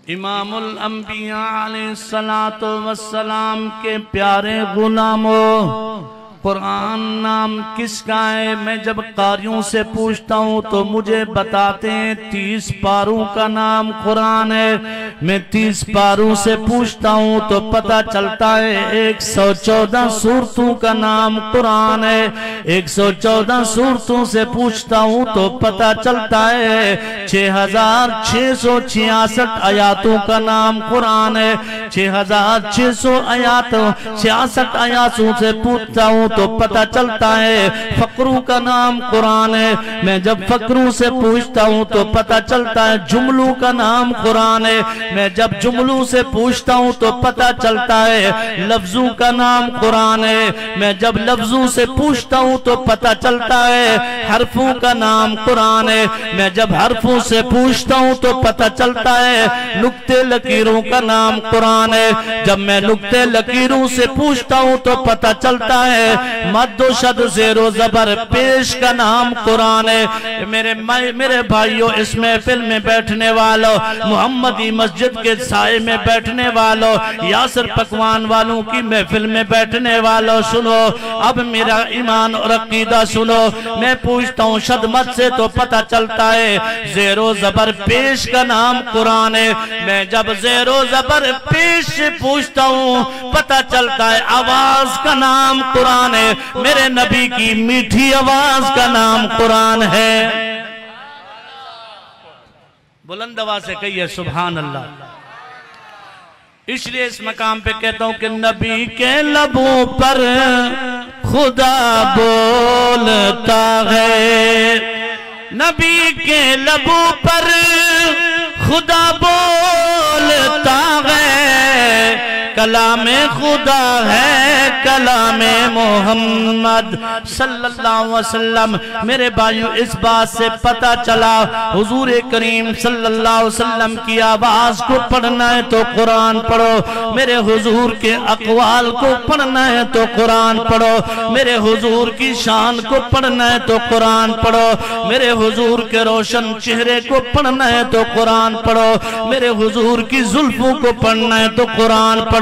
امام الانبیاء علیہ السلام کے پیارے غلاموں، قرآن نام کس کا ہے؟ میں جب قاریوں سے پوچھتا ہوں تو مجھے بتاتے ہیں 30 پاروں کا نام قرآن ہے۔ میں 30 پاروں سے پوچھتا ہوں تو پتہ چلتا ہے 114 سورتوں کا نام قرآن ہے۔ 114 سورتوں سے پوچھتا ہوں تو پتہ چلتا ہے 6666 آیاتوں کا نام قرآن ہے۔ 6666 آیاتوں سے پوچھتا ہوں تو پتہ چلتا ہے فقروں کا نام قرآن ہے۔ میں جب فقروں سے پوچھتا ہوں تو پتہ چلتا ہے جملوں کا نام قرآن ہے۔ میں جب جملوں سے پوچھتا ہوں تو پتہ چلتا ہے لفظوں کا نام قرآن ہے۔ میں جب لفظوں سے پوچھتا ہوں تو پتہ چلتا ہے حرفوں کا نام قرآن ہے۔ میں جب حرفوں سے پوچھتا ہوں تو پتہ چلتا ہے نقطے لکیروں کا نام قرآن ہے۔ جب میں نقطے لکیروں سے پوچھتا ہوں تو پتہ چلتا ہے مد و شد زیر و زبر پیش کا نام قرآن ہے۔ میرے بھائیوں، اس محفل میں بیٹھنے والوں، محمدی مسجد کے سائے میں بیٹھنے والوں، یاسر پکوان والوں کی محفل میں بیٹھنے والوں، سنو اب میرا ایمان اور عقیدہ سنو۔ میں پوچھتا ہوں شد مد سے تو پتہ چلتا ہے زیر و زبر پیش کا نام قرآن ہے۔ میں جب زیر و زبر پیش سے پوچھتا ہوں پتہ چلتا ہے آواز کا نام قرآن ہے۔ میرے نبی کی میٹھی آواز کا نام قرآن ہے۔ بلند آواز سے کہیے سبحان اللہ۔ اس لیے اس مقام پہ کہتا ہوں کہ نبی کے لبوں پر خدا بولتا ہے، نبی کے لبوں پر خدا بولتا ہے، کلام خدا ہے کلام محمد صلی اللہ علیہ وسلم۔ میرے بھائیو، اس بات سے پتہ چلا حضور کریم صلی اللہ علیہ وسلم کی آواز کو پڑھنا ہے تو قرآن پڑھو، میرے حضور کے اقوال کو پڑھنا ہے تو قرآن پڑھو، میرے حضور کی شان کو پڑھنا ہے تو قرآن پڑھو، میرے حضور کے روشن چہرے کو پڑھنا ہے تو قرآن پڑھو، میرے حضور کی زلفوں کو پڑھنا ہے تو قرآن پڑھو،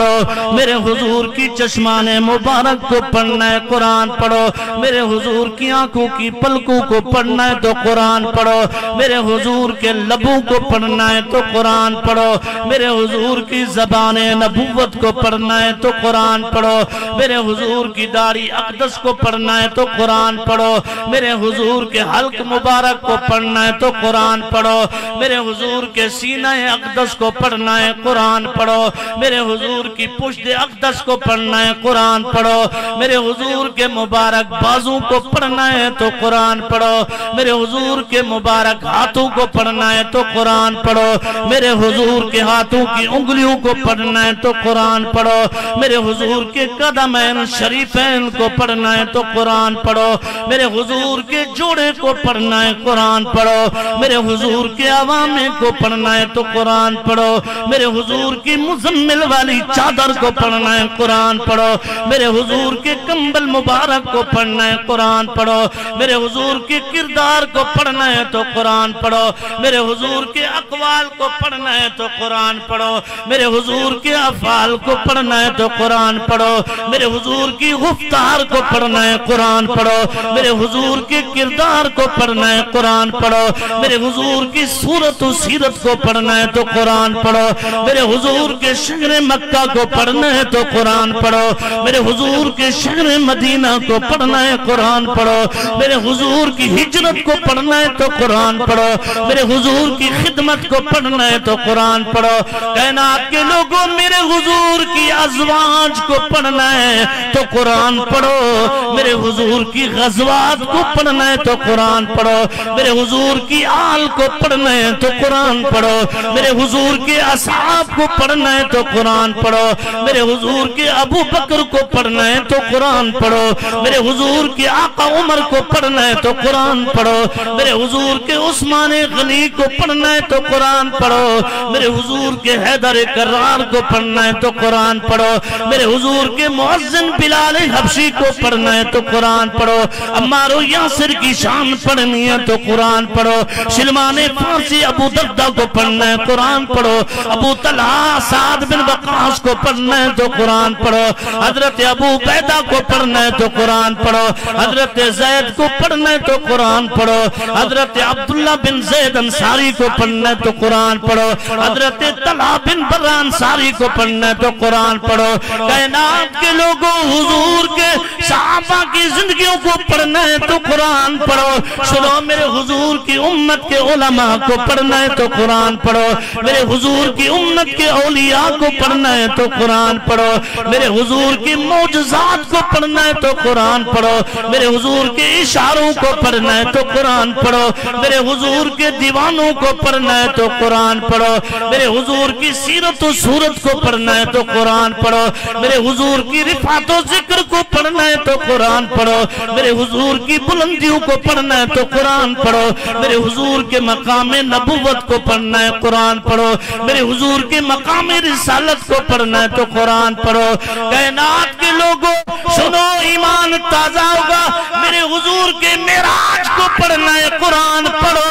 میرے حضور کی چشمان مبارک کو پڑھنا ہے قرآن پڑھو، میرے حضور کی آنکھوں کی پلکوں کو پڑھنا ہے تو قرآن پڑھو، میرے حضور کے لبوں کو پڑھنا ہے تو قرآن پڑھو، میرے حضور کی زبان نبوت کو پڑھنا ہے تو قرآن پڑھو، میرے حضور کی داڑھی اقدس کو پڑھنا ہے تو قرآن پڑھو، میرے حضور کے حلق مبارک کو پڑھنا ہے تو قرآن پڑھو، میرے حضور کے سینہ اقدس کو پڑھنا ہے قرآن پڑھو، میرے حضور کی پشت اقدس کو پڑھنا ہے قرآن پڑھو، میرے حضور کے مبارک بازوں کو پڑھنا ہے تو قرآن پڑھو، میرے حضور کے مبارک ہاتھوں کو پڑھنا ہے تو قرآن پڑھو، میرے حضور کے ہاتھوں کی انگلیوں کو پڑھنا ہے تو قرآن پڑھو، میرے حضور کے قدمین شریفین کو پڑھنا ہے تو قرآن پڑھو، میرے حضور کے جوڑے کو پڑھنا ہے قرآن پڑھو، میرے حضور کے عوامے کو پڑھنا ہے تو قرآن پڑھو، میرے حضور کی مزمل والی چادر کو پڑھنا ہے قرآن پڑھو، میرے حضور کے کمبل مبارک کو پڑھنا ہے قرآن پڑھو، میرے حضور کے کردار کو پڑھنا ہے تو قرآن پڑھو، میرے حضور کے اقوال کو پڑھنا ہے تو قرآن پڑھو، میرے حضور کے افعال کو پڑھنا ہے تو قرآن پڑھو، میرے حضور کی گفتار کو پڑھنا ہے قرآن پڑھو، میرے حضور کے کردار کو پڑھنا ہے قرآن پڑھو، میرے حضور کی صورت و سیرت کو پڑھنا ہے تو قرآن پڑھو، میرے حضور کے شہر مکہ کو پڑھنا ہے تو قرآن پڑھو، میرے حضور کے شہر مدینہ کو پڑھنا ہے قرآن پڑھو، میرے حضور کی ہجرت کو پڑھنا ہے تو قرآن پڑھو، میرے حضور کی خدمت کو پڑھنا ہے تو قرآن پڑھو، کائنات کے لوگوں میرے حضور کی ازواج کو پڑھنا ہے تو قرآن پڑھو، میرے حضور کی غزوات کو پڑھنا ہے تو قرآن پڑھو، میرے حضور کی آل کو پڑھنا ہے تو قرآن پڑھو، میرے حضور کے اصحاب کو پڑھنا ہے تو قرآن پڑھو، میرے حضور کے ابو بکر کو پڑھنا ہے تو قرآن پڑھو، میرے حضور کے آقا عمر کو پڑھنا ہے تو قرآن پڑھو، میرے حضور کے عثمان غنی کو پڑھنا ہے تو قرآن پڑھو، میرے حضور کے حیدر کرار کو پڑھنا ہے تو قرآن پڑھو، میرے حضور کے مؤذن بلال حبشی کو پڑھنا ہے تو قرآن پڑھو، عمار و یاسر کی شان پڑھنی ہے تو قرآن پڑھو، سلمان فارسی ابو دردہ کو پڑھنا ہے قرآن پڑھو، ابو طلحہ سعد بن وقاص کو پڑھنا ہے تو قرآن پڑھو، حضرت ابو بیدہ کو پڑھنا ہے تو قرآن پڑھو، حضرت زید کو پڑھنا ہے تو قرآن پڑھو، حضرت عبداللہ بن زید انصاری کو پڑھنا ہے تو قرآن پڑھو، حضرت طلحہ بن برہ انصاری کو پڑھنا ہے تو قرآن پڑھو، کائنات کے لوگوں حضور کے صحابہ کی زندگیوں کو پڑھنا ہے تو قرآن پڑھو، سنو میرے حضور کی امت کے علماء کو پڑھنا ہے تو قرآن پڑھو، میرے حضور کی امت کے اولیاء کو پڑھنا ہے تو قرآن پڑھو، میرے حضور کی معجزات کو پڑھنا ہے تو قرآن پڑھو، میرے حضور کے اشاروں کو پڑھنا ہے تو قرآن پڑھو، میرے حضور کے دیوانوں کو پڑھنا ہے تو قرآن پڑھو، میرے حضور کی سیرت و صورت کو پڑھنا ہے تو قرآن پڑھو، میرے حضور کی رفعت و ذکر کو پڑھنا ہے تو قرآن پڑھو، میرے حضور کی بلندیوں کو پڑھنا ہے تو قرآن پڑھو، میرے حضور کے مقام نبوت کو پڑھنا ہے قرآن پڑھو، میرے حضور کے مقام رسالت کو پڑھنا ہے تو قرآن پڑھو، کائنات کے لوگوں سنو ایمان تازہ ہوگا، میرے حضور کے معراج کو پڑھنا ہے قرآن پڑھو،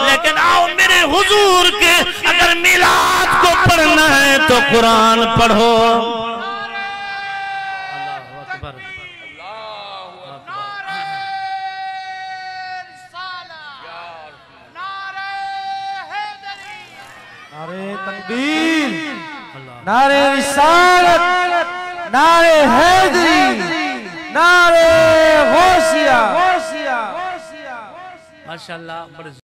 لیکن آؤ میرے حضور کے اگر میلاد کو پڑھنا ہے تو قرآن پڑھو۔ نعرہ تکبیر، نعرہ رسالت، نعرہ حیدری، نعرہ غوثیہ۔ ماشاءاللہ۔